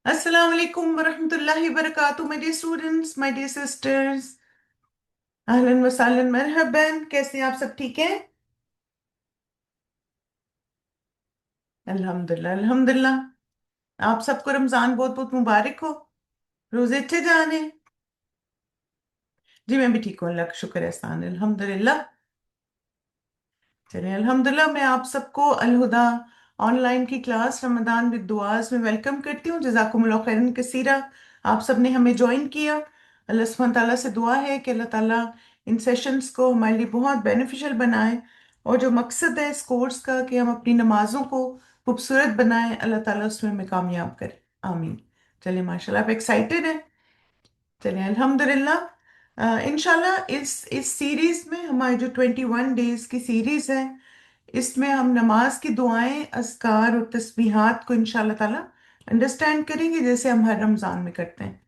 Assalamu alaikum warahmatullahi wabarakatuh, my dear students, my dear sisters. अहलन वसालन मरहबन, कैसे हैं आप? सब ठीक हैं? अल्हम्दुलिल्लाह अल्हम्दुलिल्लाह। आप सबको रमज़ान बहुत बहुत मुबारक हो। रोज़े अच्छे जाने। जी मैं भी ठीक हूँ, अल्लाह का शुक्र है, एहसान है, अल्हम्दुलिल्लाह। चलिए अल्हम्दुलिल्लाह, मैं आप सबको अलहुदा ऑनलाइन की क्लास रमदान विद दुआस में वेलकम करती हूँ। जज़ाकुमुल्लाह खैरन कसीरा। आप सबने हमें ज्वाइन किया। अल्लाह सुब्हान ताला से दुआ है कि अल्लाह ताला इन सेशंस को हमारे लिए बहुत बेनिफिशियल बनाए, और जो मकसद है इस कोर्स का कि हम अपनी नमाजों को खूबसूरत बनाएं, अल्लाह ताला उसमें हमें कामयाब करे। आमीन। चलिए माशाल्लाह, आप एक्साइटेड हैं? चलिए अल्हम्दुलिल्लाह। इंशाल्लाह इस सीरीज में, हमारी जो 21 डेज की सीरीज है, इसमें हम नमाज की दुआएं, अज़कार और तस्बीहात को इंशाल्लाह ताला अंडरस्टैंड करेंगे, जैसे हम हर रमजान में करते हैं।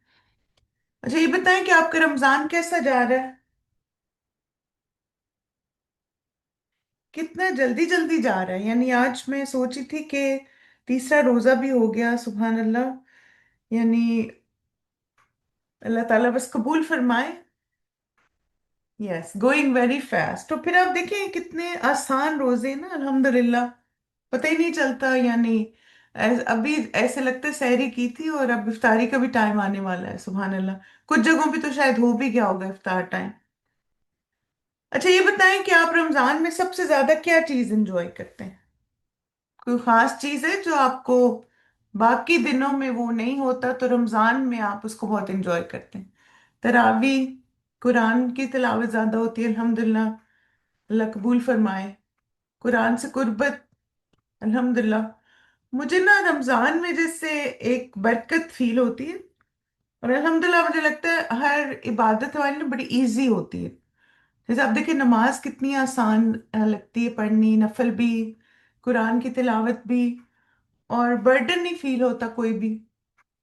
अच्छा ये बताएं कि आपका रमजान कैसा जा रहा है? कितना जल्दी जल्दी जा रहा है, यानी आज मैं सोची थी कि तीसरा रोजा भी हो गया, सुभान अल्लाह। यानी अल्लाह ताला बस कबूल फरमाए। Yes, going very fast. तो फिर आप देखें कितने आसान रोजे ना, अल्हम्दुलिल्लाह। पता ही नहीं चलता, यानी अभी ऐसे लगता है सहरी की थी और अब इफ्तारी का भी टाइम आने वाला है, सुभान अल्लाह। कुछ जगहों पे तो शायद हो भी गया होगा इफ्तार टाइम। अच्छा ये बताएं कि आप रमजान में सबसे ज्यादा क्या चीज एंजॉय करते हैं? कोई खास चीज है जो आपको बाकी दिनों में वो नहीं होता, तो रमजान में आप उसको बहुत एंजॉय करते हैं? तरावी, कुरान की तिलावत ज्यादा होती है, अल्हम्दुलिल्लाह। अल्लाह कबूल फरमाए। कुरान से कुर्बत, अल्हम्दुलिल्लाह। मुझे ना रमजान में जैसे एक बरकत फील होती है, और अल्हम्दुलिल्लाह मुझे लगता है हर इबादत हमारी ना बड़ी इजी होती है। जैसे आप देखिए, नमाज कितनी आसान लगती है पढ़नी, नफल भी, कुरान की तिलावत भी, और बर्डन नहीं फील होता कोई भी।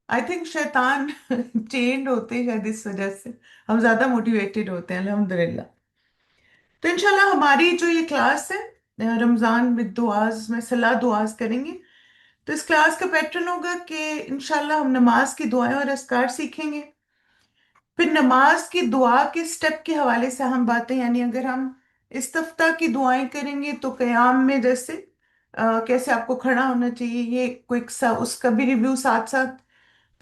आई थिंक शैतान चेंड होते हैं शायद इस वजह से, हम ज्यादा मोटिवेटेड होते हैं, अल्हम्दुलिल्लाह। तो इंशाल्लाह हमारी जो ये क्लास है, रमजान विद दुआज में सलाह दुआज करेंगे। तो इस क्लास का पैटर्न होगा कि इंशाल्लाह हम नमाज की दुआएं और अस्कार सीखेंगे। फिर नमाज की दुआ के स्टेप के हवाले से हम बातें, यानी अगर हम इस्तफ्ताह की दुआएं करेंगे तो क़याम में जैसे कैसे आपको खड़ा होना चाहिए, ये क्विक सा उसका भी रिव्यू साथ साथ।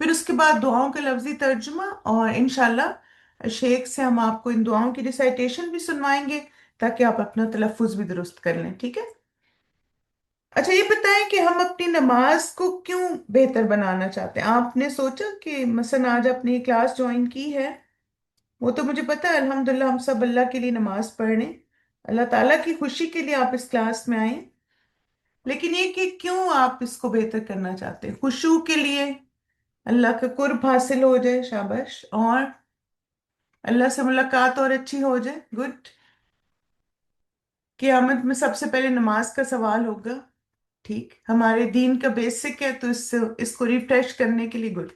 फिर उसके बाद दुआओं का लफ्जी तर्जुमा, और इंशाल्लाह शेख से हम आपको इन दुआओं की रिसाइटेशन भी सुनवाएंगे, ताकि आप अपना तलफ्फुज भी दुरुस्त कर लें, ठीक है? अच्छा ये बताएं कि हम अपनी नमाज को क्यों बेहतर बनाना चाहते हैं। आपने सोचा कि मसलन आज आपने ये क्लास ज्वाइन की है, वो तो मुझे पता है, अल्हम्दुलिल्लाह हम सब अल्लाह के लिए नमाज पढ़ रहे हैं, अल्लाह ताला की खुशी के लिए आप इस क्लास में आए। लेकिन ये कि क्यों आप इसको बेहतर करना चाहते हैं? खुशू के लिए, अल्लाह का कुर्ब हासिल हो जाए, शाबाश, और अल्लाह से मुलाकात और अच्छी हो जाए, गुड। क़यामत में सबसे पहले नमाज का सवाल होगा, ठीक, हमारे दीन का बेसिक है, तो इसको रिफ्रेश करने के लिए गुड।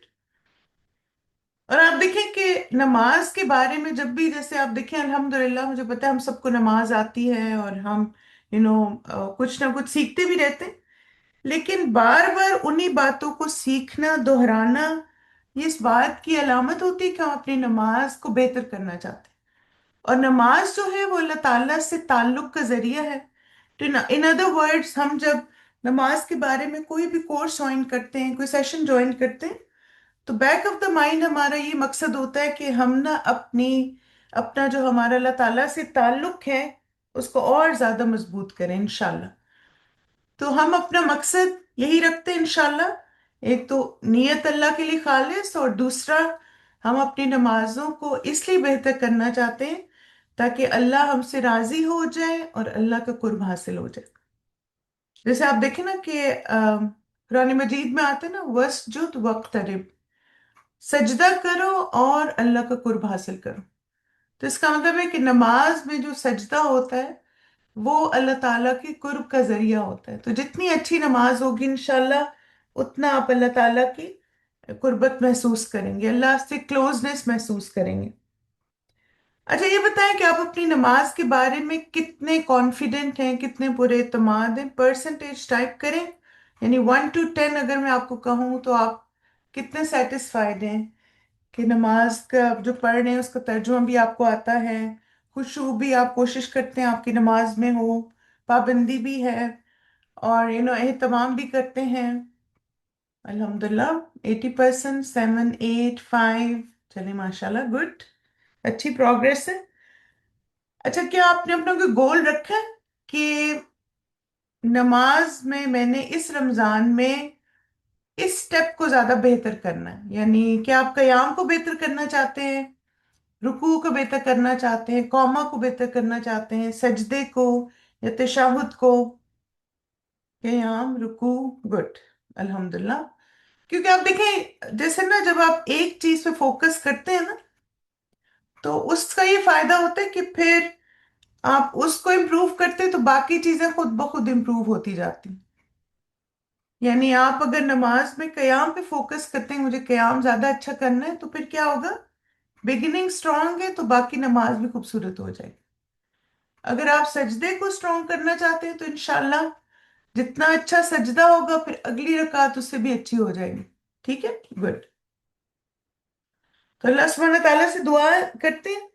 और आप देखें कि नमाज के बारे में जब भी, जैसे आप देखें, अल्हम्दुलिल्लाह मुझे पता है हम सबको नमाज आती है, और हम कुछ ना कुछ सीखते भी रहते हैं। लेकिन बार बार उन्हीं बातों को सीखना, दोहराना, ये इस बात की अलामत होती है कि हम अपनी नमाज को बेहतर करना चाहते हैं। और नमाज जो है वो अल्लाह ताला से ताल्लुक का जरिया है। तो इन अदर वर्ड्स, हम जब नमाज के बारे में कोई भी कोर्स ज्वाइन करते हैं, कोई सेशन ज्वाइन करते हैं, तो बैक ऑफ द माइंड हमारा ये मकसद होता है कि हम ना अपना जो हमारा अल्लाह ताला से ताल्लुक है, उसको और ज्यादा मजबूत करें इंशाल्लाह। तो हम अपना मकसद यही रखते हैं इंशाल्लाह। एक तो नीयत अल्लाह के लिए खालिस, और दूसरा हम अपनी नमाजों को इसलिए बेहतर करना चाहते हैं ताकि अल्लाह हमसे राजी हो जाए और अल्लाह का कुर्ब हासिल हो जाए। जैसे आप देखें ना कि कुरान मजीद में आता है ना, वस्जुद वक्तरिब, सजदा करो और अल्लाह का कुर्ब हासिल करो। तो इसका मतलब है कि नमाज में जो सजदा होता है, वो अल्लाह ताला की कुर्ब का जरिया होता है। तो जितनी अच्छी नमाज होगी इंशाल्लाह, उतना आप अल्लाह ताला की कुर्बत महसूस करेंगे, अल्लाह से क्लोजनेस महसूस करेंगे। अच्छा ये बताएं कि आप अपनी नमाज के बारे में कितने कॉन्फिडेंट हैं, कितने पूरे एतमाद हैं? परसेंटेज टाइप करें, यानी 1 to 10 अगर मैं आपको कहूँ तो आप कितने सेटिस्फाइड हैं कि नमाज का जो पढ़ रहे हैं उसका तर्जुमा भी आपको आता है, खुशू भी आप कोशिश करते हैं आपकी नमाज में हो, पाबंदी भी है, और एहतमाम भी करते हैं। अल्हम्दुलिल्लाह 80%, 7, 8, 5। चलिए माशाल्लाह, गुड, अच्छी प्रोग्रेस है। अच्छा, क्या आपने अपना कोई गोल रखा है कि नमाज में मैंने इस रमजान में इस स्टेप को ज्यादा बेहतर करना है? यानी क्या आप कयाम को बेहतर करना चाहते हैं, रुकू को बेहतर करना चाहते हैं, कौमा को बेहतर करना चाहते हैं, सजदे को या तशहुद को? कयाम, रुकू, गुड, अल्हम्दुलिल्लाह। क्योंकि आप देखें, जैसे ना जब आप एक चीज पे फोकस करते हैं ना, तो उसका ये फायदा होता है कि फिर आप उसको इम्प्रूव करते हैं तो बाकी चीजें खुद ब खुद इम्प्रूव होती जाती। यानी आप अगर नमाज में कयाम पे फोकस करते हैं, मुझे कयाम ज्यादा अच्छा करना है, तो फिर क्या होगा? बिगिनिंग स्ट्रांग है तो बाकी नमाज भी खूबसूरत हो जाएगी। अगर आप सजदे को स्ट्रांग करना चाहते हैं तो इंशाल्लाह जितना अच्छा सजदा होगा फिर अगली रकात उससे भी अच्छी हो जाएगी। ठीक है, गुड। तो अल्लाह सुब्हानहू तआला से दुआ करते हैं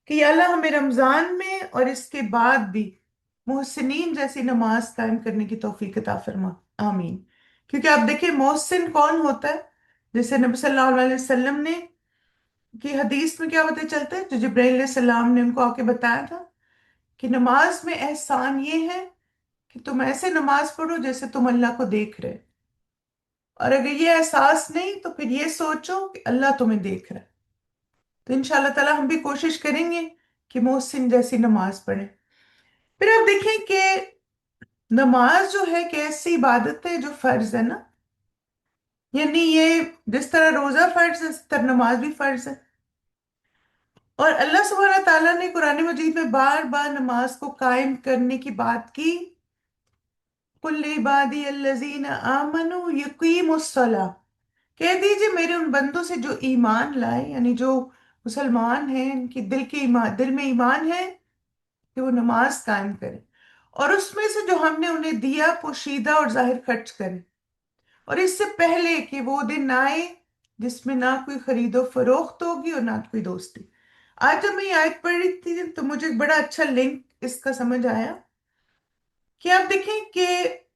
कि या अल्लाह हमें रमजान में और इसके बाद भी मोहसिनीन जैसी नमाज कायम करने की तौफीक अता फरमा। आमीन। क्योंकि आप देखिए मोहसिन कौन होता है? जैसे नबी सल्लल्लाहु अलैहि वसल्लम ने की हदीस में क्या पता चलता है, जो जिब्राइल सलाम ने उनको आके बताया था कि नमाज में एहसान ये है कि तुम ऐसे नमाज पढ़ो जैसे तुम अल्लाह को देख रहे, और अगर ये एहसास नहीं तो फिर ये सोचो कि अल्लाह तुम्हें देख रहा है। तो इंशाल्लाह ताला हम भी कोशिश करेंगे कि मोहसिन जैसी नमाज पढ़ें। फिर आप देखें कि नमाज जो है कि ऐसी इबादत है जो फर्ज है ना, यानी ये जिस तरह रोजा फर्ज है इस तरह नमाज भी फर्ज है। और अल्लाह सुब्हानहू ताला ने कुरान मजीद में बार बार नमाज को कायम करने की बात की। कुल इबादी अल्लज़ीना आमनू युकीमुस्सलाह, कह दीजिए मेरे उन बंदों से जो ईमान लाए, यानी जो मुसलमान हैं, इनकी दिल के ईमान, दिल में ईमान है, कि वो नमाज कायम करें, और उसमें से जो हमने उन्हें दिया पोशीदा और जाहिर खर्च करें, और इससे पहले कि वो दिन आए जिसमें ना कोई खरीदो फरोख्त होगी और ना कोई दोस्ती। आज जब मैं ये आयत पढ़ रही थी तो मुझे एक बड़ा अच्छा लिंक इसका समझ आया कि आप देखें कि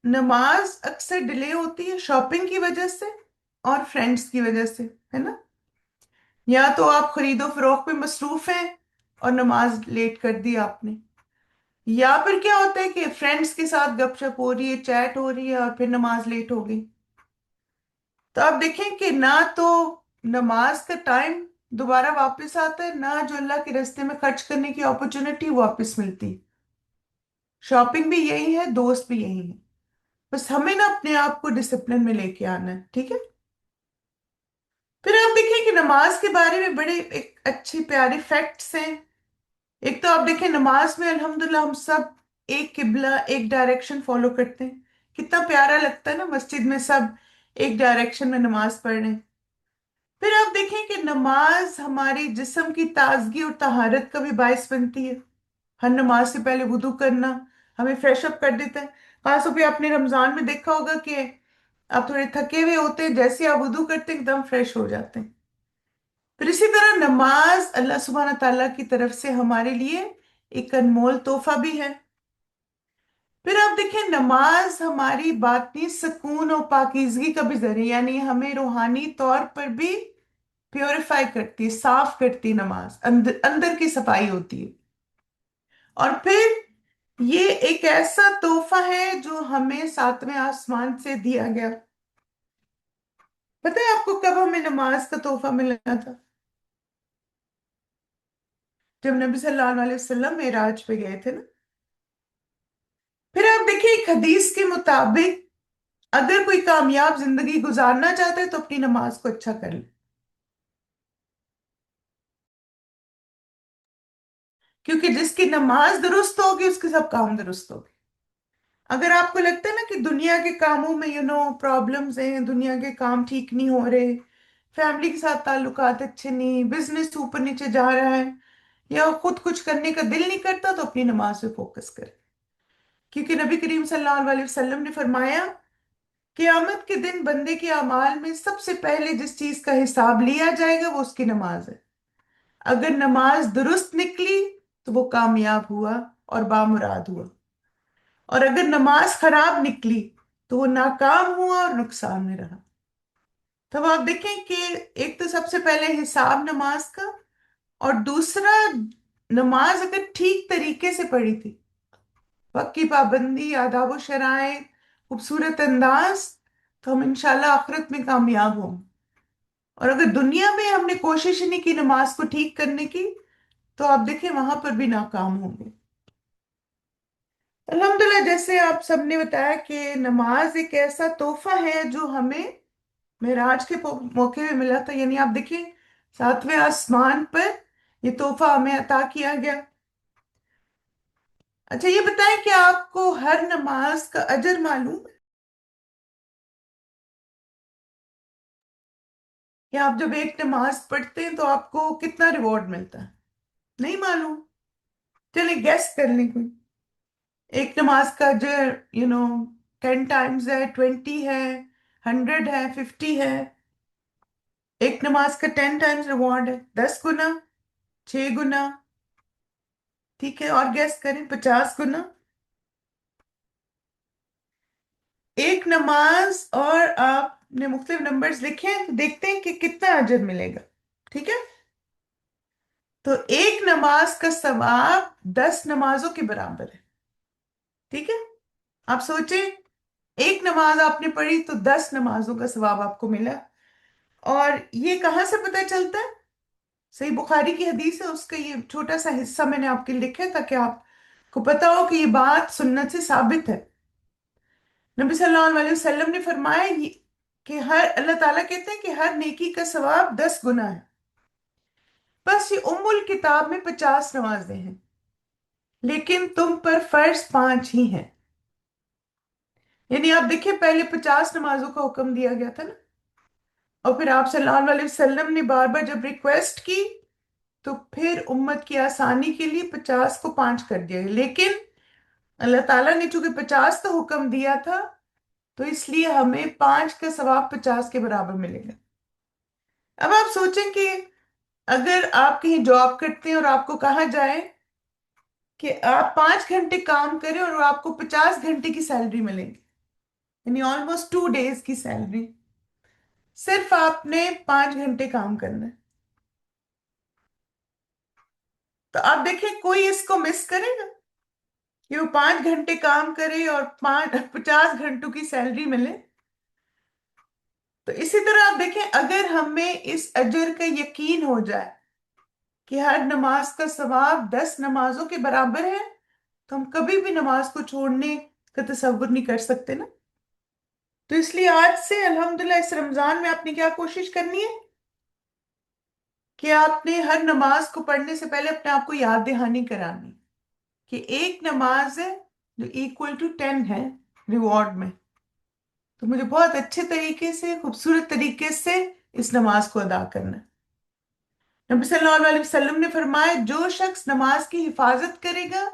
नमाज अक्सर डिले होती है शॉपिंग की वजह से और फ्रेंड्स की वजह से, है ना? या तो आप खरीदो फरोख्त में मसरूफ हैं और नमाज लेट कर दी आपने, या फिर क्या होता है कि फ्रेंड्स के साथ गपशप हो रही है, चैट हो रही है, और फिर नमाज लेट हो गई। तो आप देखें कि ना तो नमाज का टाइम दोबारा वापस आता है, ना जो अल्लाह के रास्ते में खर्च करने की अपॉर्चुनिटी वापस मिलती। शॉपिंग भी यही है, दोस्त भी यही है। बस हमें ना अपने आप को डिसिप्लिन में लेके आना है, ठीक है? फिर आप देखिए कि नमाज के बारे में बड़े एक अच्छे प्यारे फैक्ट्स हैं। एक तो आप देखें नमाज में अल्हम्दुलिल्लाह हम सब एक किबला, एक डायरेक्शन फॉलो करते हैं। कितना प्यारा लगता है ना, मस्जिद में सब एक डायरेक्शन में नमाज पढ़ रहे हैं। फिर आप देखें कि नमाज हमारी जिस्म की ताजगी और तहारत का भी बायस बनती है। हर नमाज से पहले वुदू करना हमें फ्रेश अप कर देता है। खासतौर पे आपने रमजान में देखा होगा कि आप थोड़े थके हुए होते हैं, जैसे आप वुदू करते हैं एकदम फ्रेश हो जाते हैं। फिर इसी तरह नमाज अल्लाह सुब्हान ताला की तरफ से हमारे लिए एक अनमोल तोहफा भी है। फिर आप देखें नमाज हमारी बातनी सुकून और पाकीज़गी का भी जरिया, यानी हमें रूहानी तौर पर भी प्योरीफाई करती है, साफ करती है। नमाज अंदर अंदर की सफाई होती है। और फिर ये एक ऐसा तोहफा है जो हमें सातवें आसमान से दिया गया। पता है आपको कब हमें नमाज का तोहफा मिला था? जब नबी सल्लल्लाहु अलैहि वसल्लम मेराज पे गए थे ना। फिर आप देखिए एक हदीस के मुताबिक अगर कोई कामयाब जिंदगी गुजारना चाहता है तो अपनी नमाज को अच्छा कर ले, क्योंकि जिसकी नमाज दुरुस्त होगी उसके सब काम दुरुस्त होंगे। अगर आपको लगता है ना कि दुनिया के कामों में प्रॉब्लम्स हैं, दुनिया के काम ठीक नहीं हो रहे, फैमिली के साथ ताल्लुकात अच्छे नहीं, बिजनेस ऊपर नीचे जा रहा है, या खुद कुछ करने का दिल नहीं करता, तो अपनी नमाज पे फोकस करें। क्योंकि नबी करीम सल्लल्लाहु अलैहि वसल्लम ने फरमाया قیامت کے دن بندے کے اعمال میں سب سے پہلے جس چیز کا حساب لیا جائے گا وہ اس کی نماز ہے۔ اگر نماز درست نکلی تو وہ کامیاب ہوا اور بامراد ہوا، اور اگر نماز خراب نکلی تو وہ ناکام ہوا اور نقصان میں رہا۔ تب آپ دیکھیں کہ ایک تو سب سے پہلے حساب نماز کا، اور دوسرا، نماز اگر ٹھیک طریقے سے پڑھی تھی، وقت کی پابندی، آداب و شرائط، خوبصورت انداز، تو ہم انشاءاللہ آخرت میں کامیاب ہوں۔ اور اگر دنیا میں ہم نے کوشش ہی نہیں کی نماز کو ٹھیک کرنے کی، تو آپ دیکھیں وہاں پر بھی ناکام ہوں گے۔ الحمدللہ، جیسے آپ سب نے بتایا کہ نماز ایک ایسا تحفہ ہے جو ہمیں معراج کے موقع میں ملا تھا، یعنی آپ دیکھیں ساتویں آسمان پر یہ تحفہ ہمیں عطا کیا گیا۔ اچھا یہ بتائیں کہ آپ کو ہر نماز کا اجر معلوم ہے؟ یا آپ جب ایک نماز پڑھتے ہیں تو آپ کو کتنا ریوارڈ ملتا ہے؟ نہیں معلوم؟ چلیں گیس کر لیں کوئی۔ ایک نماز کا اجر 10 ٹائمز ہے، 20 ہے، 100 ہے، 50 ہے؟ ایک نماز کا 10 ٹائمز ریوارڈ ہے، 10 گنا، 6 گنا؟ ٹھیک ہے، اور گیس کریں، 50 گنا؟ ایک نماز اور آپ نے مختلف نمبرز لکھے ہیں تو دیکھتے ہیں کہ کتنا اجر ملے گا۔ ٹھیک ہے، تو ایک نماز کا ثواب 10 نمازوں کے برابر ہے۔ ٹھیک ہے، آپ سوچیں، ایک نماز آپ نے پڑھی تو 10 نمازوں کا ثواب آپ کو ملا۔ اور یہ کہاں سے پتہ چلتا ہے؟ صحیح بخاری کی حدیث ہے، اس کا یہ چھوٹا سا حصہ میں نے آپ کے لیے لکھا ہے تاکہ آپ کو پتا ہو کہ یہ بات سنت سے ثابت ہے۔ نبی صلی اللہ علیہ وسلم نے فرمایا کہ اللہ تعالیٰ کہتے ہیں کہ ہر نیکی کا ثواب 10 گنا ہے، بس یہ ام الکتاب میں 50 نمازیں ہیں، لیکن تم پر فرض 5 ہی ہیں۔ یعنی آپ دیکھیں پہلے 50 نمازوں کا حکم دیا گیا تھا نا، اور پھر آپ صلی اللہ علیہ وسلم نے بار بار جب ریکویسٹ کی تو پھر امت کی آسانی کے لیے 50 کو 5 کر دیا گیا، لیکن اللہ تعالیٰ نے چونکہ 50 کا حکم دیا تھا تو اس لیے ہمیں 5 کا ثواب 50 کے برابر ملے گا۔ اب آپ سوچیں کہ اگر آپ کہیں جاب کرتے ہیں اور آپ کو کہا جائے کہ آپ 5 گھنٹے کام کریں اور آپ کو 50 گھنٹے کی سیلری ملے گی، یعنی آلموسٹ 2 ڈیز کی سیلری، صرف آپ نے 5 گھنٹے کام کرنا ہے، تو آپ دیکھیں کوئی اس کو مس کرے گا کہ وہ 5 گھنٹے کام کرے اور 50 گھنٹوں کی سیلری ملے؟ تو اسی طرح آپ دیکھیں اگر ہمیں اس اجر کا یقین ہو جائے کہ ہر نماز کا ثواب 10 نمازوں کے برابر ہے، تو ہم کبھی بھی نماز کو چھوڑنے کا تصور نہیں کر سکتے نا۔ تو اس لیے آج سے الحمدللہ اس رمضان میں آپ نے کیا کوشش کرنی ہے کہ آپ نے ہر نماز کو پڑھنے سے پہلے اپنے آپ کو یاد دہانی کرانی کہ ایک نماز ہے جو ایکول ٹو 10 ہے ریوارڈ میں، تو مجھے بہت اچھے طریقے سے، خوبصورت طریقے سے اس نماز کو ادا کرنا ہے۔ نبی صلی اللہ علیہ وسلم نے فرمایا جو شخص نماز کی حفاظت کرے گا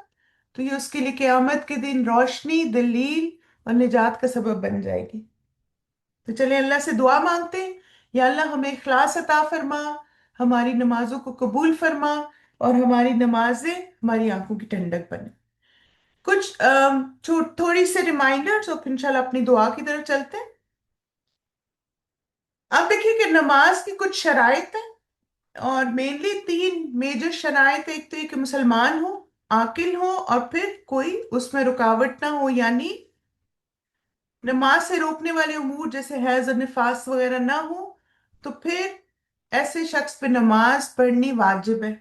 تو یہ اس کے لیے قیامت کے دن روشنی، دلیل اور نجات کا سبب بن جائے گی۔ تو چلیں اللہ سے دعا مانگتے ہیں، یا اللہ ہمیں اخلاص عطا فرما، ہماری نمازوں کو قبول فرما، اور ہماری نمازیں ہماری آنکھوں کی ٹھنڈک بنے۔ کچھ تھوڑی سے ریمائنڈرز اور پھر انشاءاللہ اپنی دعا کی طرف چلتے ہیں۔ آپ دیکھیے کہ نماز کی کچھ شرائط ہیں، اور مینلی 3 میجر شرائط ہیں۔ ایک تو یہ کہ مسلمان ہو، عاقل ہو، اور پھر کوئی اس میں رکاوٹ نہ ہو، یعنی نماز سے روکنے والے امور جیسے حیض اور نفاس وغیرہ نہ ہو، تو پھر ایسے شخص پہ نماز پڑھنی واجب ہے۔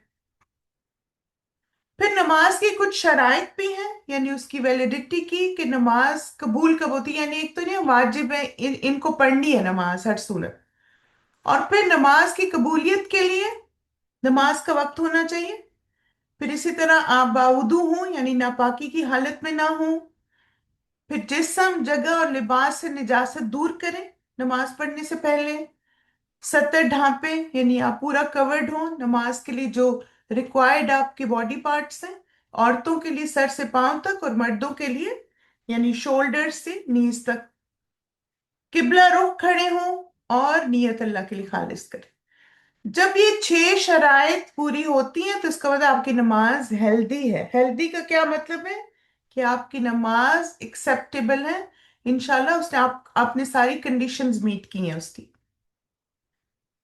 پھر نماز کی کچھ شرائط بھی ہیں، یعنی اس کی ویلیڈٹی کی کہ نماز قبول کب ہوتی ہے، یعنی ایک تو نہیں واجب ہے، ان کو پڑھنی ہے نماز ہر صورت، اور پھر نماز کی قبولیت کے لیے نماز کا وقت ہونا چاہیے، پھر اسی طرح آپ باوضو ہوں یعنی ناپاکی کی حالت میں نہ ہوں، پھر جسم، جگہ اور لباس سے نجاست دور کریں نماز پڑھنے سے پہلے، سطر ڈھانپیں یعنی آپ پورا کورڈ ہوں نماز کے لیے، جو ریکوائرڈ آپ کے باڈی پارٹس ہیں، عورتوں کے لیے سر سے پاؤں تک، اور مردوں کے لیے یعنی شولڈر سے نیز تک۔ किबला रुख खड़े हों, और नियत अल्लाह के लिए खालिस करें। जब ये 6 शराइत पूरी होती हैं तो इसका मतलब आपकी नमाज हेल्दी है। हेल्दी का क्या मतलब है? कि आपकी नमाज एक्सेप्टेबल है। इंशाल्लाह उसने आपने सारी कंडीशंस मीट की हैं उसकी।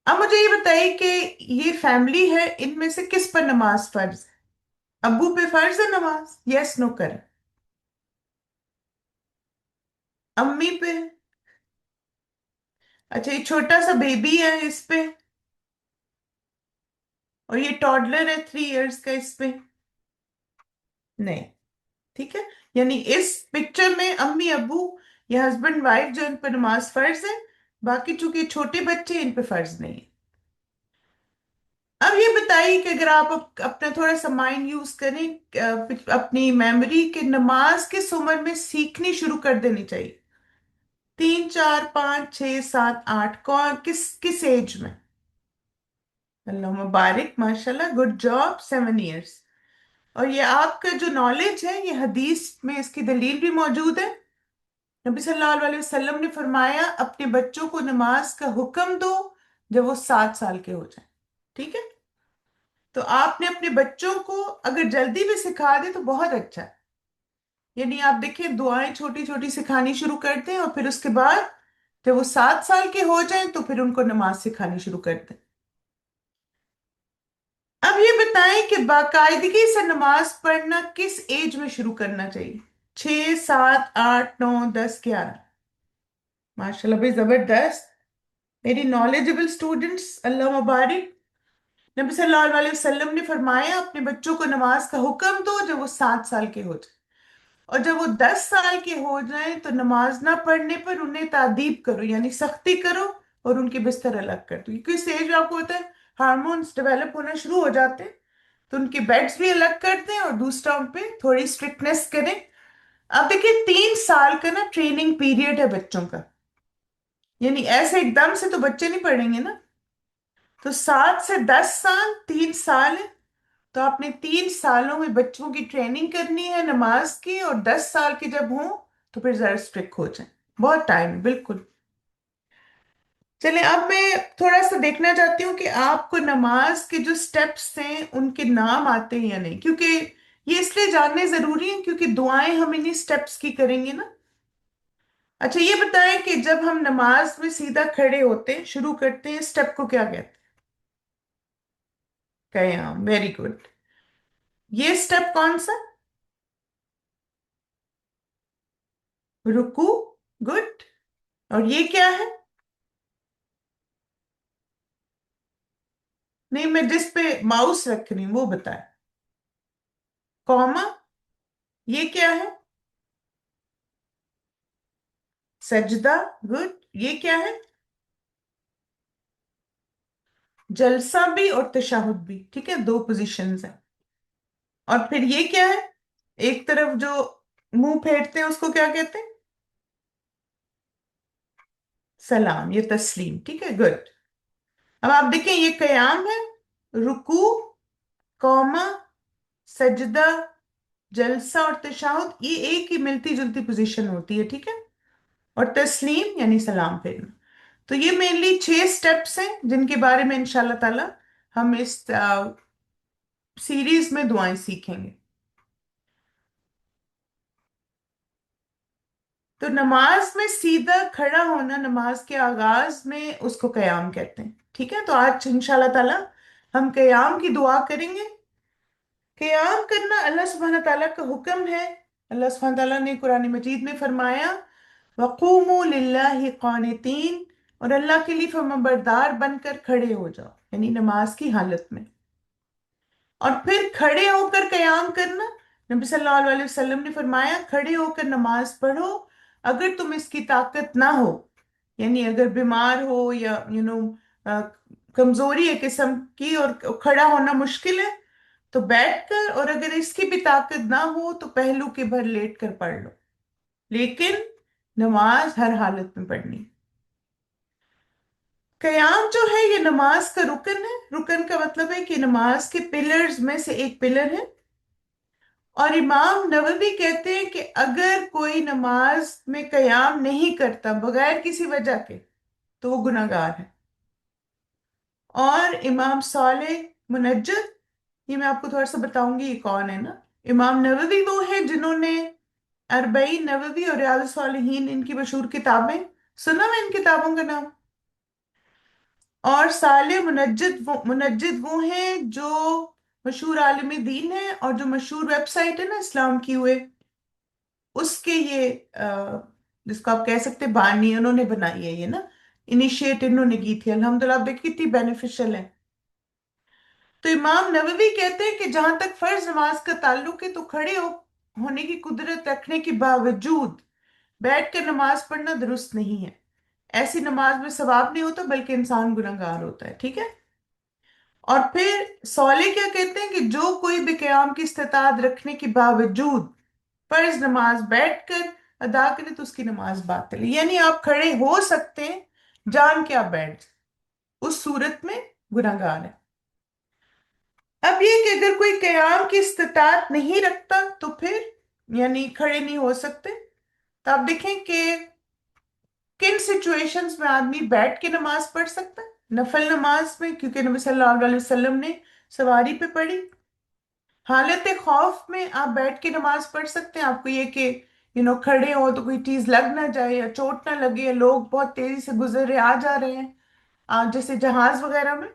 अब मुझे ये बताइए कि ये फैमिली है, इनमें से किस पर नमाज फर्ज है? अब्बू पे फर्ज है नमाज? यस नो करें। अम्मी पे? अच्छा, ये छोटा सा बेबी है इस पे? और ये टॉडलर है 3 इयर्स का इस पे? नहीं। ठीक है। यानी इस पिक्चर में अम्मी अब्बू या हस्बैंड वाइफ जो इन पर नमाज फर्ज है, बाकी चूंकि छोटे बच्चे इन पे फर्ज नहीं है। अब ये बताइए कि अगर आप अपना थोड़ा सा माइंड यूज करें, अपनी मेमोरी के, नमाज किस उम्र में सीखनी शुरू कर देनी चाहिए? 3 4 5 6 7 8, कौन किस किस एज में? अल्लाह मुबारक, माशाल्लाह, गुड जॉब, 7 इयर्स। और ये आपका जो नॉलेज है, ये हदीस में इसकी दलील भी मौजूद है। नबी सल्लल्लाहु अलैहि वसल्लम ने फरमाया अपने बच्चों को नमाज का हुक्म दो जब वो 7 साल के हो जाए। ठीक है। तो आपने अपने बच्चों को अगर जल्दी भी सिखा दे तो बहुत अच्छा है। यानी आप देखिए, दुआएं छोटी छोटी सिखानी शुरू करते हैं और फिर उसके बाद जब वो 7 साल के हो जाएं तो फिर उनको नमाज सिखानी शुरू करते हैं। अब ये बताएं कि बाकायदगी से नमाज पढ़ना किस एज में शुरू करना चाहिए? 6 7 8 9 10 11? माशाल्लाह भाई, जबरदस्त। मेरी नॉलेजेबल स्टूडेंट्स, अल्लाह मुबारक। नबी सल्लल्लाहु अलैहि वसल्लम ने फरमाया अपने बच्चों को नमाज का हुक्म दो जब वो 7 साल के हो जाए, और जब वो 10 साल के हो जाए तो नमाज ना पढ़ने पर उन्हें तादीब करो, यानी सख्ती करो, और उनके बिस्तर अलग कर दो। क्योंकि स्टेज में आपको होता है, हार्मोन्स डेवलप होना शुरू हो जाते हैं, तो उनके बेड्स भी अलग करते हैं और दूसरा उन पे थोड़ी स्ट्रिक्टनेस करें। अब देखिए, 3 साल का ना ट्रेनिंग पीरियड है बच्चों का। यानी ऐसे एकदम से तो बच्चे नहीं पढ़ेंगे ना। तो 7 से 10 साल 3 साल है। तो आपने 3 सालों में बच्चों की ट्रेनिंग करनी है नमाज की, और 10 साल के जब हों तो फिर जरा स्ट्रिक्ट हो जाए। बहुत टाइम है, बिल्कुल। चलिए, अब मैं थोड़ा सा देखना चाहती हूँ कि आपको नमाज के जो स्टेप्स हैं उनके नाम आते हैं या नहीं, क्योंकि ये इसलिए जानने जरूरी है क्योंकि दुआएं हम इन्हीं स्टेप्स की करेंगे ना। अच्छा, ये बताएं कि जब हम नमाज में सीधा खड़े होते हैं, शुरू करते हैं, स्टेप को क्या कहते हैं? कयाम, वेरी गुड। ये स्टेप कौन सा? रुकू, गुड। और ये क्या है? नहीं, मैं जिस पे माउस रख रही हूं वो बताए। कॉमा, ये क्या है? सजदा, गुड। ये क्या है? जलसा भी और तशहुद भी, ठीक है, 2 पोजीशंस हैं। और फिर ये क्या है? एक तरफ जो मुंह फेरते हैं उसको क्या कहते हैं? सलाम, ये तस्लीम, ठीक है, गुड। अब आप देखें, ये कयाम है, रुकू, कौमा, सजदा, जलसा और तशहुद, ये एक ही मिलती जुलती पोजीशन होती है, ठीक है। और तस्लीम यानी सलाम फेरना। तो ये मेनली 6 स्टेप्स हैं जिनके बारे में इंशाल्लाह ताला हम इस सीरीज में दुआएं सीखेंगे। तो नमाज में सीधा खड़ा होना, नमाज के आगाज में उसको कयाम कहते हैं, ठीक है। तो आज इंशाल्लाह ताला हम कयाम की दुआ करेंगे। कयाम करना अल्लाह सुब्हान ताला का हुक्म है। अल्लाह सुब्हान ताला ने कुरान मजीद में फरमाया, वक़ूमू लिल्लाहि क़ानितीन, और अल्लाह के लिए फर्माबरदार बनकर खड़े हो जाओ, यानी नमाज की हालत में। और फिर खड़े होकर कयाम करना, नबी सल्लल्लाहु अलैहि वसल्लम ने फरमाया खड़े होकर नमाज पढ़ो। अगर तुम इसकी ताकत ना हो, यानी अगर बीमार हो या कमजोरी है किस्म की और खड़ा होना मुश्किल है, तो बैठकर, और अगर इसकी भी ताकत ना हो तो पहलू के भर लेट कर पढ़ लो, लेकिन नमाज हर हालत में पढ़नी। कयाम जो है ये नमाज का रुकन है। रुकन का मतलब है कि नमाज के पिलर्स में से एक पिलर है। اور امام نووی کہتے ہیں کہ اگر کوئی نماز میں قیام نہیں کرتا بغیر کسی وجہ کے تو وہ گناہگار ہے۔ اور امام صالح منجد، یہ میں آپ کو تھوڑا سا بتاؤں گی یہ کون ہے نا۔ امام نووی وہ ہے جنہوں نے اربعین نووی اور ریاض الصالحین، ان کی مشہور کتابیں، سنا ہے ان کتابوں کا نام؟ اور صالح منجد وہ ہیں جو مشہور عالم دین ہے، اور جو مشہور ویب سائٹ ہے نا اسلام کی ہوئے، اس کے یہ جس کو آپ کہہ سکتے بانی انہوں نے بنائی ہے یہ نا، انیشیٹ انہوں نے کی تھی، الحمدللہ آپ دیکھیں کتنی بینیفیشل ہے۔ تو امام نووی کہتے ہیں کہ جہاں تک فرض نماز کا تعلق ہے تو ہونے کی قدرت رکھنے کے باوجود بیٹھ کر نماز پڑھنا درست نہیں ہے۔ ایسی نماز میں ثواب نہیں ہوتا بلکہ انسان گناہگار ہوتا ہے، ٹھیک ہے۔ اور پھر صالح کیا کہتے ہیں کہ جو کوئی بھی قیام کی استطاعت رکھنے کے باوجود فرض نماز بیٹھ کر ادا کرے تو اس کی نماز باطل ہے، یعنی آپ کھڑے ہو سکتے ہیں جان کے آپ بیٹھ جائیں، اس صورت میں گناہگار ہے۔ اب یہ کہ اگر کوئی قیام کی استطاعت نہیں رکھتا تو پھر یعنی کھڑے نہیں ہو سکتے، تو آپ دیکھیں کہ کن سچویشنز میں آدمی بیٹھ کے نماز پڑھ سکتا ہے۔ نفل نماز میں، کیونکہ نبی صلی اللہ علیہ وسلم نے سواری پہ پڑھی۔ حالت خوف میں آپ بیٹھ کے نماز پڑھ سکتے ہیں، آپ کو یہ کہ کھڑے ہو تو کوئی چیز لگ نہ جائے یا چوٹ نہ لگے، یا لوگ بہت تیزی سے گزر رہے آ جا رہے ہیں، جیسے جہاز وغیرہ میں۔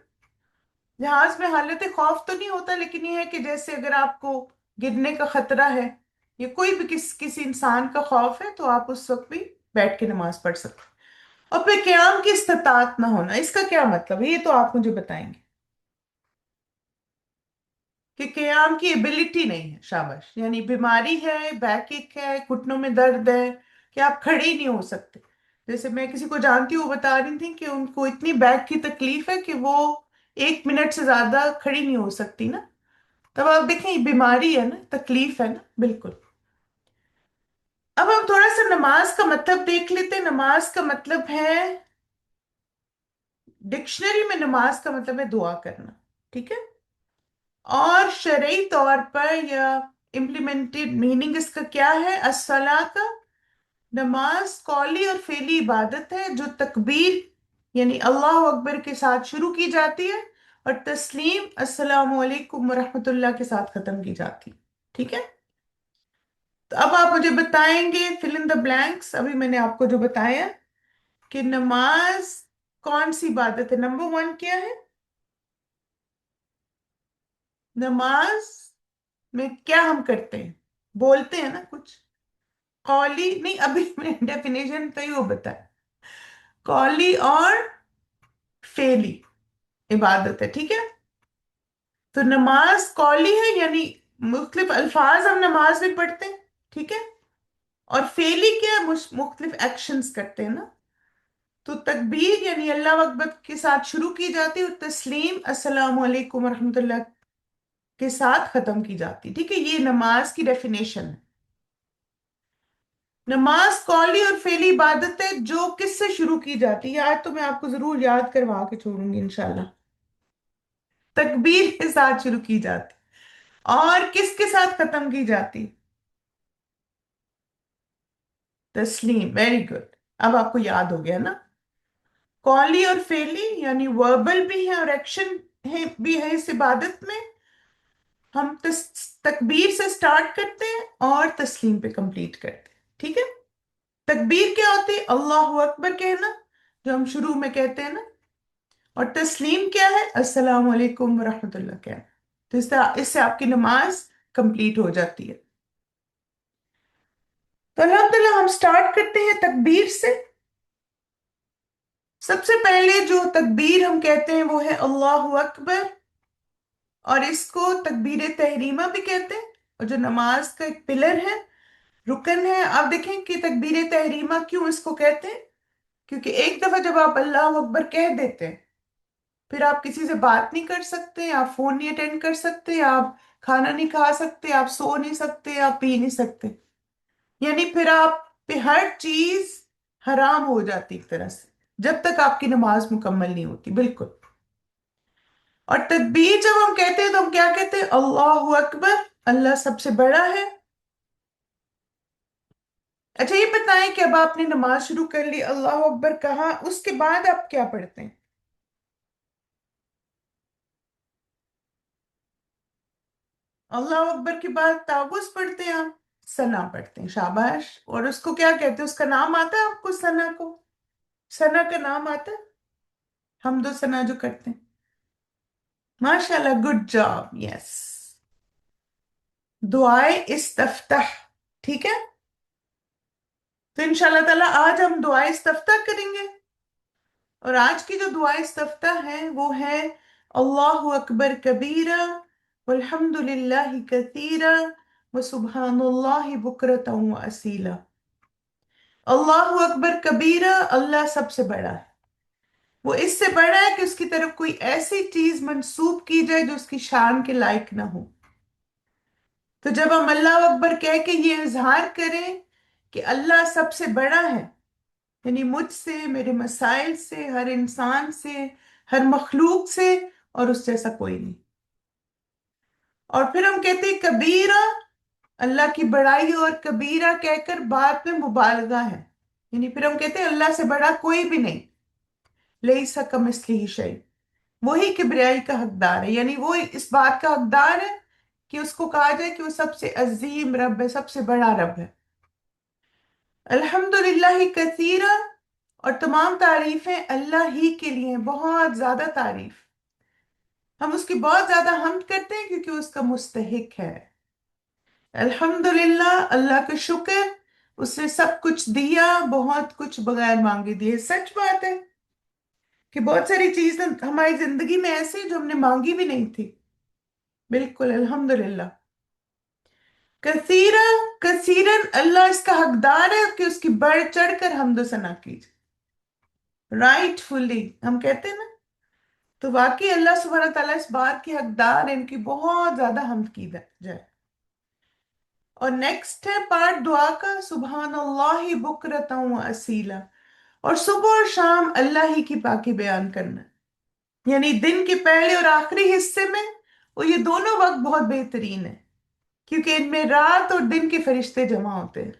جہاز میں حالت خوف تو نہیں ہوتا، لیکن یہ ہے کہ جیسے اگر آپ کو گرنے کا خطرہ ہے یا کوئی بھی کسی انسان کا خوف ہے تو آپ اس وقت بھی بیٹھ کے نماز پڑھ سکتے ہیں۔ اور پھر قیام کی استطاعت نہ ہونا، اس کا کیا مطلب ہے یہ تو آپ مجھے بتائیں گے کہ قیام کی ایبلٹی نہیں ہے، شاباش، یعنی بیماری ہے، بیک ایک ہے، گھٹنوں میں درد ہے کہ آپ کھڑے ہی نہیں ہو سکتے۔ جیسے میں کسی کو جانتی ہوں، وہ بتا رہی تھی کہ ان کو اتنی بیک کی تکلیف ہے کہ وہ 1 منٹ سے زیادہ کھڑی نہیں ہو سکتی نا۔ تب آپ دیکھیں یہ بیماری ہے نا، تکلیف ہے نا، بالکل۔ اب ہم تھوڑا سا نماز کا مطلب دیکھ لیتے ہیں۔ نماز کا مطلب ہے، ڈکشنری میں نماز کا مطلب ہے دعا کرنا، ٹھیک ہے۔ اور شرعی طور پر یا امپلیمنٹڈ میننگ اس کا کیا ہے؟ الصلاۃ کا، نماز قولی اور فعلی عبادت ہے جو تکبیر یعنی اللہ اکبر کے ساتھ شروع کی جاتی ہے اور تسلیم السلام علیکم ورحمۃ اللہ کے ساتھ ختم کی جاتی ہے، ٹھیک ہے۔ تو اب آپ مجھے بتائیں گے فل ان دا بلینکس، ابھی میں نے آپ کو جو بتایا کہ نماز کون سی عبادت ہے۔ نمبر 1 کیا ہے؟ نماز میں کیا ہم کرتے ہیں؟ بولتے ہیں نا کچھ، قولی نہیں، ابھی میں ڈیفینیشن تو ہی وہ بتایا، قولی اور فعلی عبادت ہے، ٹھیک ہے۔ تو نماز قولی ہے یعنی مختلف الفاظ ہم نماز میں پڑھتے ہیں، ٹھیک ہے۔ اور فعلی کیا ہے؟ مختلف ایکشنز کرتے ہیں نا۔ تو تکبیر یعنی اللہ اکبر کے ساتھ شروع کی جاتی ہے، اور تسلیم السلام علیکم ورحمۃ اللہ کے ساتھ ختم کی جاتی، ٹھیک ہے۔ یہ نماز کی ڈیفینیشن ہے۔ نماز قولی اور فعلی عبادت ہے جو کس سے شروع کی جاتی ہے؟ آج تو میں آپ کو ضرور یاد کروا کے چھوڑوں گی انشاءاللہ۔ تکبیر کے ساتھ شروع کی جاتی اور کس کے ساتھ ختم کی جاتی؟ تسلیم، ویری گڈ، اب آپ کو یاد ہو گیا نا۔ قولی اور فعلی یعنی وربل بھی ہے اور ایکشن بھی ہے اس عبادت میں۔ ہم تکبیر سے سٹارٹ کرتے ہیں اور تسلیم پہ کمپلیٹ کرتے ہیں، ٹھیک ہے۔ تکبیر کیا ہوتی ہے؟ اللہ اکبر کہنا، جو ہم شروع میں کہتے ہیں نا۔ اور تسلیم کیا ہے؟ السلام علیکم ورحمۃ اللہ کہنا۔ تو اس سے آپ کی نماز کمپلیٹ ہو جاتی ہے۔ تو الحمدللہ ہم سٹارٹ کرتے ہیں تکبیر سے۔ سب سے پہلے جو تکبیر ہم کہتے ہیں وہ ہے اللہ اکبر، اور اس کو تکبیر تحریمہ بھی کہتے ہیں، اور جو نماز کا ایک پلر ہے، رکن ہے۔ آپ دیکھیں کہ تکبیر تحریمہ کیوں اس کو کہتے ہیں؟ کیونکہ ایک دفعہ جب آپ اللہ اکبر کہہ دیتے ہیں پھر آپ کسی سے بات نہیں کر سکتے، آپ فون نہیں اٹینڈ کر سکتے، آپ کھانا نہیں کھا سکتے، آپ سو نہیں سکتے، آپ پی نہیں سکتے، یعنی پھر آپ پہ ہر چیز حرام ہو جاتی ایک طرح سے جب تک آپ کی نماز مکمل نہیں ہوتی، بالکل۔ اور تکبیر جب ہم کہتے ہیں تو ہم کیا کہتے ہیں؟ اللہ اکبر، अल्लाह सबसे बड़ा है। अच्छा ये बताएं कि अब आपने नमाज शुरू कर ली, अल्लाह अकबर कहा, उसके बाद आप क्या पढ़ते हैं? अल्लाह अकबर के बाद तावुज पढ़ते हैं आप? सना पढ़ते हैं, शाबाश। और उसको क्या कहते हैं, उसका नाम आता है आपको सना को? सना का नाम आता है? हम दो सना जो करते हैं। माशाल्लाह, गुड जॉब, यस। दुआए इस्तफ्ताह, ठीक है। तो इंशाल्लाह ताला आज हम दुआए इस्तफ्ताह करेंगे। और आज की जो दुआए इस्तफ्ताह है वो है, अल्लाहु अकबर कबीरा वल्हम्दुलिल्लाहि कसीरा व सुब्हानल्लाहि बुकरतम व असीला। अल्लाहु अकबर कबीरा, अल्लाह सबसे बड़ा है। वो इससे बड़ा है कि उसकी तरफ कोई ऐसी चीज मंसूब की जाए जो उसकी शान के लायक ना हो। तो जब हम अल्लाह अकबर कह के ये इजहार करें कि अल्लाह सबसे बड़ा है, यानी मुझसे, मेरे मसाइल से, हर इंसान से, हर मखलूक से, और उस जैसा कोई नहीं। और फिर हम कहते हैं कबीरा, अल्लाह की बड़ाई, और कबीरा कहकर बात में मुबालगा है। यानी फिर हम कहते हैं अल्लाह से बड़ा कोई भी नहीं। लैसा कमिस्लिही शै, वही किबरियाई का हकदार है, यानी वो इस बात का हकदार है कि उसको कहा जाए कि वो सबसे अजीम रब है, सबसे बड़ा रब है। अल्हम्दुलिल्लाह कसीरा, और तमाम तारीफें अल्लाह ही के लिए हैं, बहुत ज्यादा तारीफ। हम उसकी बहुत ज्यादा हमद करते हैं क्योंकि वो उसका मुस्तहिक है। अल्हम्दुलिल्लाह, अल्लाह का शुक्र, उसने सब कुछ दिया, बहुत कुछ बगैर मांगे दिए। सच बात है कि बहुत सारी चीजें हमारी जिंदगी में ऐसी हैं जो हमने मांगी भी नहीं थी। बिल्कुल, अल्हम्दुलिल्लाह। कसीरा, कसीरन, अल्लाह इसका हकदार है कि उसकी बढ़ चढ़ कर हमदो सना कीजिए। राइटफुली हम कहते हैं ना। तो वाकई अल्लाह सुब्हानहू तआला इस बात की हकदार है, इनकी बहुत ज्यादा हमद की जाए। और नेक्स्ट है पार्ट दुआ का, सुबहान अल्लाह बुकरतम व असीला। और सुबह और शाम अल्लाह ही की पाकी बयान करना, यानी दिन के पहले और आखिरी हिस्से में। और ये दोनों वक्त बहुत बेहतरीन है क्योंकि इनमें रात और दिन के फरिश्ते जमा होते हैं।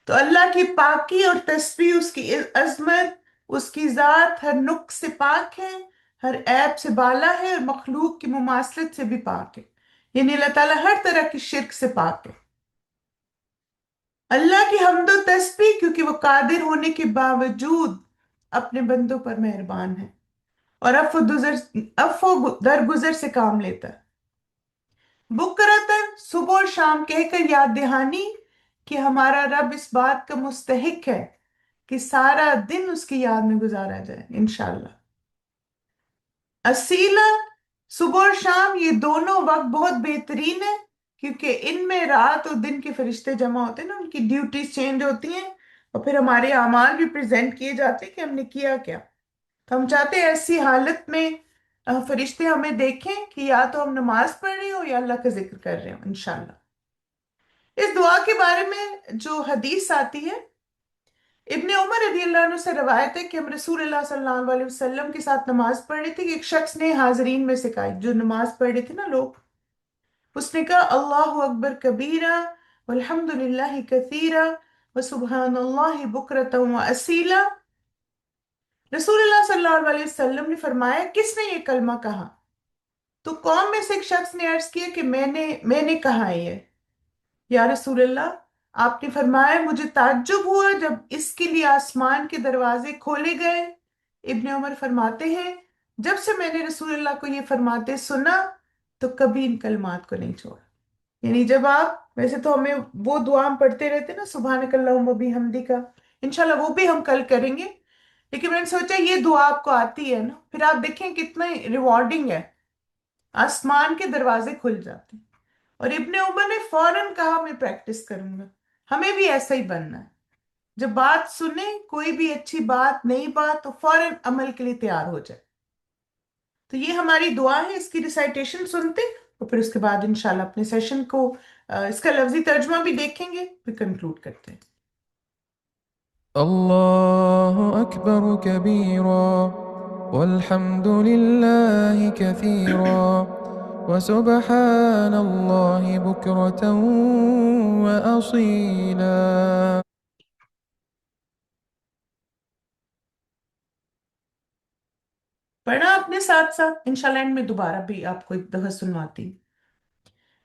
तो अल्लाह की पाकी और तस्बीह, उसकी अजमत, उसकी जात हर नुक्स से पाक है, हर ऐब से बाला है, और मखलूक की मुमासलत से भी पाक है। यानी अल्लाह ताला हर तरह की शिर्क से पाक है। अल्लाह की हम्द और तस्बीह क्योंकि वो कादिर होने के बावजूद अपने बंदों पर मेहरबान है और अफो दरगुजर से काम लेता है। बुकरतन, सुबह और शाम कहकर याद दहानी कि हमारा रब इस बात का मुस्तहिक है कि सारा दिन उसकी याद में गुजारा जाए इंशाल्लाह। असीला, सुबह और शाम ये दोनों वक्त बहुत बेहतरीन है क्योंकि इनमें रात और दिन के फरिश्ते जमा होते हैं ना, उनकी ड्यूटीज चेंज होती हैं, और फिर हमारे अमाल भी प्रेजेंट किए जाते हैं कि हमने किया क्या। तो हम चाहते हैं ऐसी हालत में फरिश्ते हमें देखें कि या तो हम नमाज पढ़ रहे हो या अल्लाह का जिक्र कर रहे हो इंशाल्लाह। इस दुआ के बारे में जो हदीस आती है, इब्ने उमर रजी अल्लाह अन्हु से रवायत है कि हम रसूलुल्लाह सल्लल्लाहु अलैहि वसल्लम के साथ नमाज पढ़ रहे थे कि एक शख्स ने हाजरीन में से कहा, जो नमाज पढ़ रहे थे ना लोग, उसने कहा अल्लाहु अकबर कबीरा वल्हम्दुलिल्लाहि कसीरा व सुब्हानल्लाहि बुकरतम व असीला। रसूलुल्लाह सल्लल्लाहु अलैहि वसल्लम ने फरमाया, किसने ये कलमा कहा? तो कौम में से एक शख्स ने अर्ज किया कि मैंने कहा है ये, या रसूलल्लाह। आपने फरमाया, मुझे ताज्जुब हुआ जब इसके लिए आसमान के दरवाजे खोले गए। इब्ने उमर फरमाते हैं, जब से मैंने रसूलल्लाह को ये फरमाते सुना तो कभी इन कलमात को नहीं छोड़ा। यानी जब आप, वैसे तो हमें वो दुआ हम पढ़ते रहते हैं ना, सुभानकल्लाहुम्मा बिहम्दिका, इंशाल्लाह वो भी हम कल करेंगे। लेकिन मैंने सोचा ये दुआ आपको आती है ना, फिर आप देखें कितना रिवॉर्डिंग है, आसमान के दरवाजे खुल जाते हैं। और इब्ने उमर ने फौरन कहा, मैं प्रैक्टिस करूंगा। हमें भी ऐसा ही बनना है, जब बात सुने कोई भी अच्छी बात, नई बात, तो फौरन अमल के लिए तैयार हो जाए। तो ये हमारी दुआ है, इसकी रिसाइटेशन सुनते हैं और फिर उसके बाद इंशाल्लाह अपने सेशन को इसका लफ्जी तर्जुमा भी देखेंगे, फिर कंक्लूड करते हैं। الله أكبر كبيرا والحمد لله كثيرا وسبحان الله بكرة وأصيلا. पढ़ा आपने साथ साथ, इंशाल्लाह एंड में दोबारा भी आपको एक दफा सुनवाती हूँ।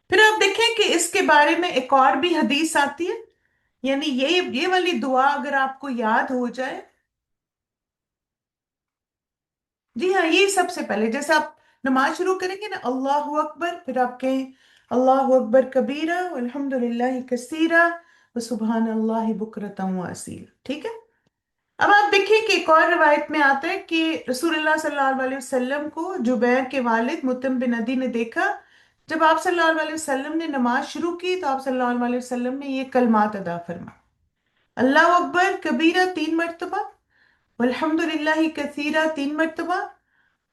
फिर आप देखें कि इसके बारे में एक और भी हदीस आती है। यानी ये वाली दुआ अगर आपको याद हो जाए। जी हाँ, ये सबसे पहले जैसे आप नमाज शुरू करेंगे ना, अल्लाह अकबर, फिर आप कहें अल्लाह अकबर कबीरा अल्हम्दुलिल्लाह कसीरा व सुबहान अल्लाह बुकरतम व असीला। ठीक है। अब आप देखिए कि एक और रिवायत में आता है कि रसूलुल्लाह सल्लल्लाहु अलैहि वसल्लम को जुबैर के वालिद मुतम बिन अदी ने देखा। जब आप सल्लल्लाहु अलैहि वसल्लम ने नमाज शुरू की तो आप सल्लल्लाहु अलैहि वसल्लम ने ये कलमात अदा फरमा। अल्लाह अकबर कबीरा 3 मरतबा, वल्हम्दुलिल्लाह कसीरा 3 मरतबा,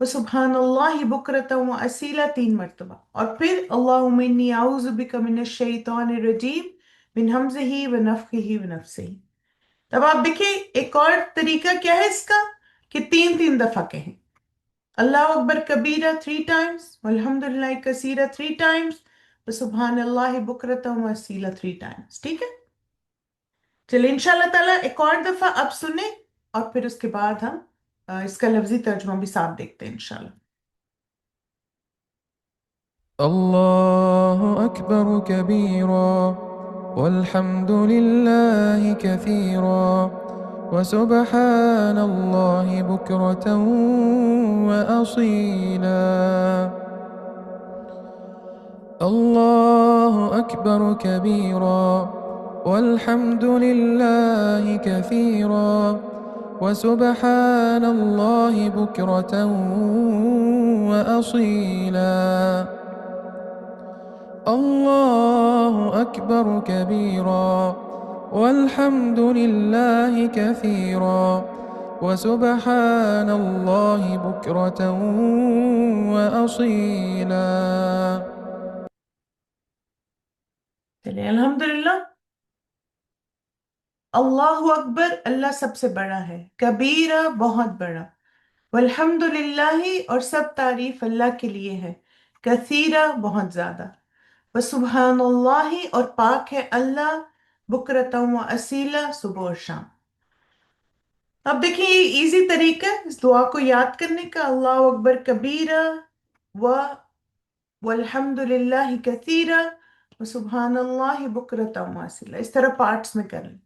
व सुबहान अल्लाह बुकरतम व असीला 3 मरतबा। और फिर अल्लाहुम्मा इन्नी आऊज़ु बिका मिनश शैतानिर रजीम मिन हमज़िही व नफ़्ख़िही व नफ़्सिही। तब आप देखिए एक और तरीका क्या है इसका, कि 3 3 दफा कहें। अल्लाह अकबर कबीरा 3 टाइम्स, अल्हम्दुलिल्लाह कसीरा 3 टाइम्स, सुबहान अल्लाह बुकरतम व असीला 3 टाइम्स। ठीक है। चलिए इंशाल्लाह ताला एक और दफा अब सुने, और फिर उसके बाद हम इसका लफ्जी तर्जुमा भी साफ देखते हैं इंशाल्लाह। الله أكبر كبيرا والحمد لله كثيرا وسبحان الله بكرة وأصيلا. الله أكبر كبيرا والحمد لله كثيرا وسبحان الله بكرة وأصيلا. الله أكبر كبيرا والحمد لله كثيرا وسبحان الله بكرة وأصيلا. चलिए अल्हम्दुलिल्लाह। अल्लाह अकबर, अल्लाह सबसे बड़ा है, कबीरा बहुत बड़ा, वल्हम्दुलिल्लाह और सब तारीफ अल्लाह के लिए है, कसीरा बहुत ज्यादा, व सुबहानल्लाह और पाक है अल्लाह, बुकरतम व असीला सुबह और शाम। अब देखिए ये इजी तरीका है इस दुआ को याद करने का, अल्लाह अकबर कबीरा व वल्हम्दुलिल्लाह कसीरा व सुबहानल्लाह बुकरतम व असीला, इस तरह पार्ट्स में कर लें।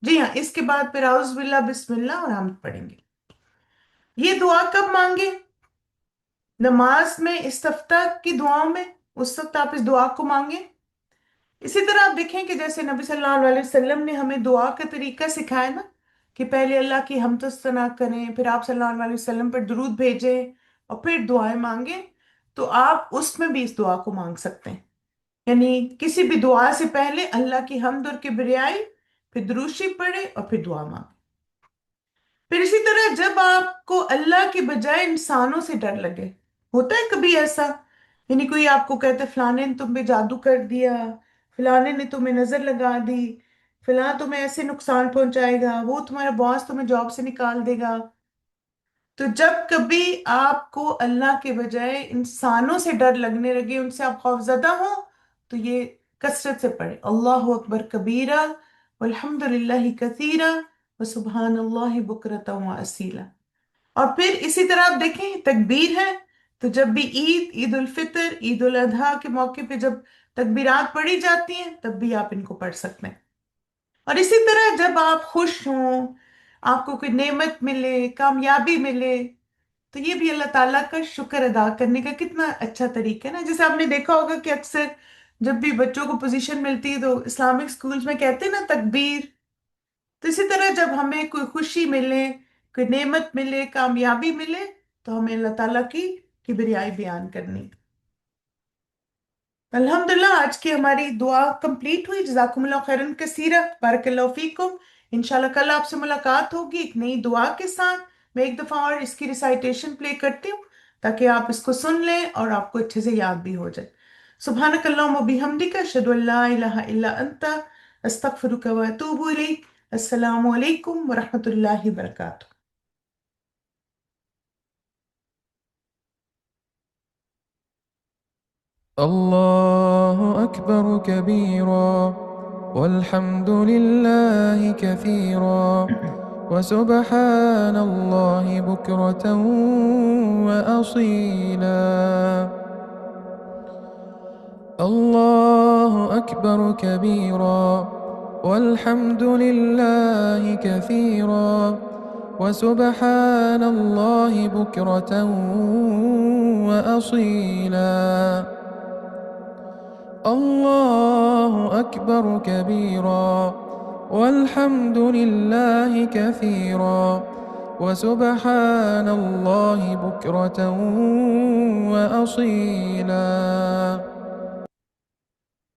जी हाँ, इसके बाद फिर औज़ बिल्लाह बिस्मिल्लाह और हम पढ़ेंगे। ये दुआ कब मांगे? नमाज में, इस्तिफ्ताह की दुआओं में, उस वक्त आप इस दुआ को मांगे। इसी तरह आप देखें कि जैसे नबी सल्लल्लाहु अलैहि वसल्लम ने हमें दुआ का तरीका सिखाया ना, कि पहले अल्लाह की हमद व सना करें, फिर आप सल्लल्लाहु अलैहि वसल्लम पर दुरूद भेजें और फिर दुआएं मांगे। तो आप उसमें भी इस दुआ को मांग सकते हैं। यानी किसी भी दुआ से पहले अल्लाह की हमद और किबरियाई, फिर दुरूशी पढ़े और फिर दुआ मांगे। फिर इसी तरह जब आपको अल्लाह के बजाय इंसानों से डर लगे, होता है कभी ऐसा, यानी कोई आपको कहते फलाने ने तुम पे जादू कर दिया, फलाने ने तुम्हें नजर लगा दी, फलाना तुम्हें ऐसे नुकसान पहुंचाएगा, वो तुम्हारा बॉस तुम्हें जॉब से निकाल देगा। तो जब कभी आपको अल्लाह के बजाय इंसानों से डर लगने लगे, उनसे आप खौफजदा हो, तो ये कसरत से पढ़े अल्लाह अकबर कबीरा वल्हम्दुलिल्लाहि कसीरा व सुबहान अल्लाह बुकरतम व असीला। और फिर इसी तरह आप देखें तकबीर है, तो जब भी ईद, ईद उल फितर, ईद उल अजहा के मौके पे जब तकबीरात पढ़ी जाती हैं तब भी आप इनको पढ़ सकते हैं। और इसी तरह जब आप खुश हों, आपको कोई नेमत मिले, कामयाबी मिले, तो ये भी अल्लाह ताला का शुक्र अदा करने का कितना अच्छा तरीका है ना। जैसे आपने देखा होगा कि अक्सर जब भी बच्चों को पोजीशन मिलती है तो इस्लामिक स्कूल्स में कहते हैं ना तकबीर। तो इसी तरह जब हमें कोई खुशी मिले, कोई नेमत मिले, कामयाबी मिले, तो हमें अल्लाह ताला की किबरियाई बयान करनी। अल्हम्दुलिल्लाह आज की हमारी दुआ कंप्लीट हुई। जज़ाकुमुल्लाह खैरन कसीरा, बारकल्लाहु फीकुम। इंशाल्लाह कल आपसे मुलाकात होगी एक नई दुआ के साथ। मैं एक दफ़ा और इसकी रिसाइटेशन प्ले करती हूँ ताकि आप इसको सुन लें और आपको अच्छे से याद भी हो जाए। सुब्हानक अल्लाहुम्मा बिहम्दिका अशहदु अल्ला इलाहा इल्ला अंता अस्तगफिरुका व अतूबु इलैक। अस्सलामु अलैकुम व रहमतुल्लाहि व बरकातुहू। الله أكبر كبيرا، والحمد لله كثيرا، وسبحان الله بكرة وأصيلا. الله أكبر كبيرا، والحمد لله كثيرا، وسبحان الله بكرة وأصيلا. الله أكبر كبيرا، والحمد لله كثيرا، وسبحان الله بكرة وأصيلا.